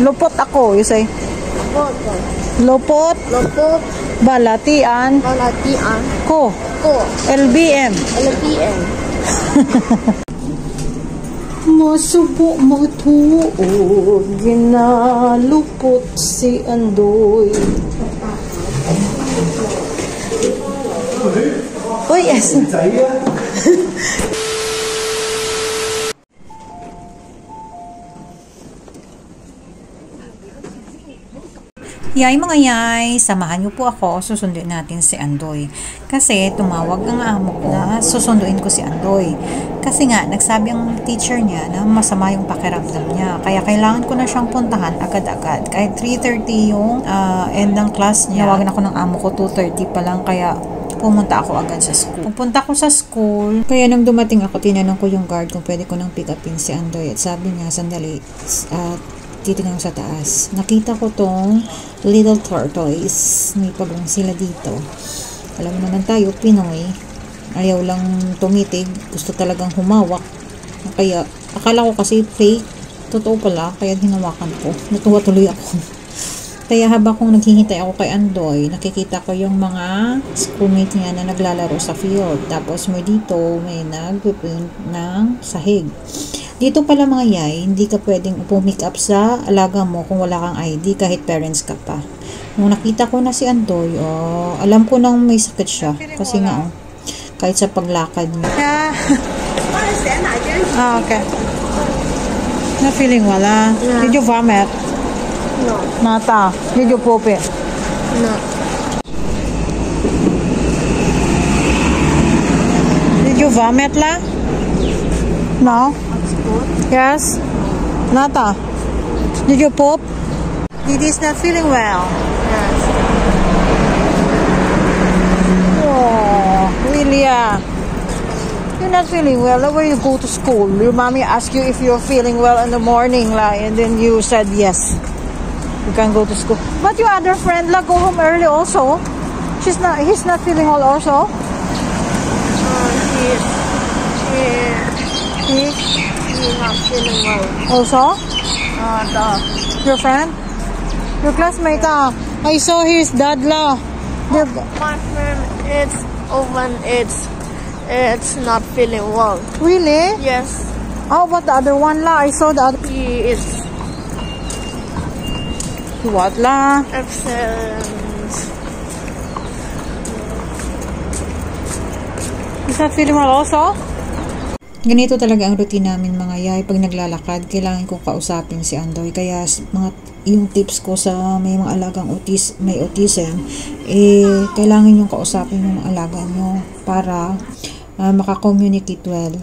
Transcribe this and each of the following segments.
Lupot ako, you say. Lupot. Lupot. Balatian. Balatian. Ko. LBM. LBM. Masubo matuod, ginalupot si Andoy. Uy, yes. Yay mga yay, samahan niyo po ako, susunduin natin si Andoy. Kasi tumawag ang amo ko na susunduin ko si Andoy. Kasi nga, nagsabi ang teacher niya na masama yung pakiramdam niya. Kaya kailangan ko na siyang puntahan agad-agad. Kahit 3:30 yung end ng class niya. Nawagan ako ng amo ko, 2:30 pa lang. Kaya pumunta ako agad sa school. Pupunta ko sa school. Kaya nung dumating ako, tinanong ko yung guard kung pwede ko nang pick upin si Andoy. At sabi niya, sandali, titingnan sa taas. Nakita ko tong little tortoise. May pagong sila dito. Alam mo naman tayo, Pinoy. Ayaw lang tumitig. Gusto talagang humawak. Kaya, akala ko kasi fake. Totoo pala. Kaya hinawakan ko. Natuwa tuloy ako. Kaya habang kung naghihintay ako kay Andoy, nakikita ko yung mga schoolmate niya na naglalaro sa field. Tapos may dito, may nag-print ng sahig. Dito pala mga yay, hindi ka pwedeng pumick up sa alaga mo kung wala kang ID kahit parents ka pa. Nung nakita ko na si Andoy, alam ko nang may sakit siya. Kasi nga, kahit sa paglakad niya. Okay. Na feeling wala. Yeah. Did you vomit? No. Nata. Did you poop it? No. Did you vomit la? No. Yes? Nata, did you poop? Didi's not feeling well. Yes. Oh, really? You're not feeling well. That's why you go to school. Your mommy asked you if you're feeling well in the morning, and then you said yes. You can go to school. But your other friend, go home early also. He's not feeling well also. He's not feeling well. Also? Your friend? Your classmate? I saw his dad la. My friend, it's not feeling well. Really? Yes. How about the other one la? I saw the other. He is. What la? Absent. He's not feeling well also? Ganito talaga ang routine namin mga yay. Pag naglalakad, kailangan kong kausapin si Andoy. Kaya yung tips ko sa may mga alagang may autism, kailangan yung kausapin yung alaga nyo para makakommunicate well.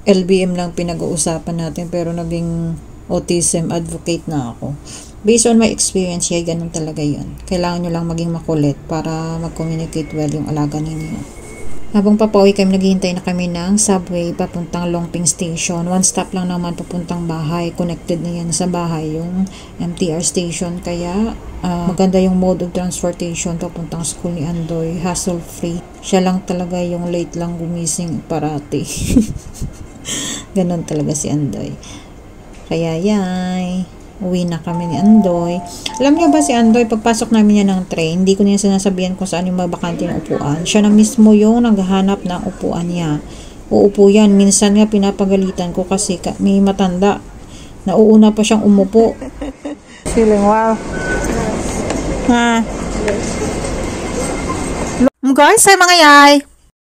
LBM lang pinag-uusapan natin pero naging autism advocate na ako. Based on my experience, ganun talaga yun. Kailangan nyo lang maging makulit para mag-communicate well yung alaga ninyo. Habang papauwi kami, naghihintay na kami ng subway papuntang Longping Station. One stop lang naman papuntang bahay. Connected na yan sa bahay yung MTR station. Kaya maganda yung mode of transportation papuntang school ni Andoy. Hassle free. Siya lang talaga yung late lang gumising parati. Ganon talaga si Andoy. Kaya yay. Uwi na kami ni Andoy. Alam niyo ba si Andoy, pagpasok namin niya ng train, hindi ko niya sinasabihan kung saan yung mabakante ng upuan. Siya na mismo yung naghahanap ng upuan niya. Uupo yan. Minsan nga pinapagalitan ko kasi may matanda. Nauuna pa siyang umupo. Feeling well? Ha? Guys, ay mga yay!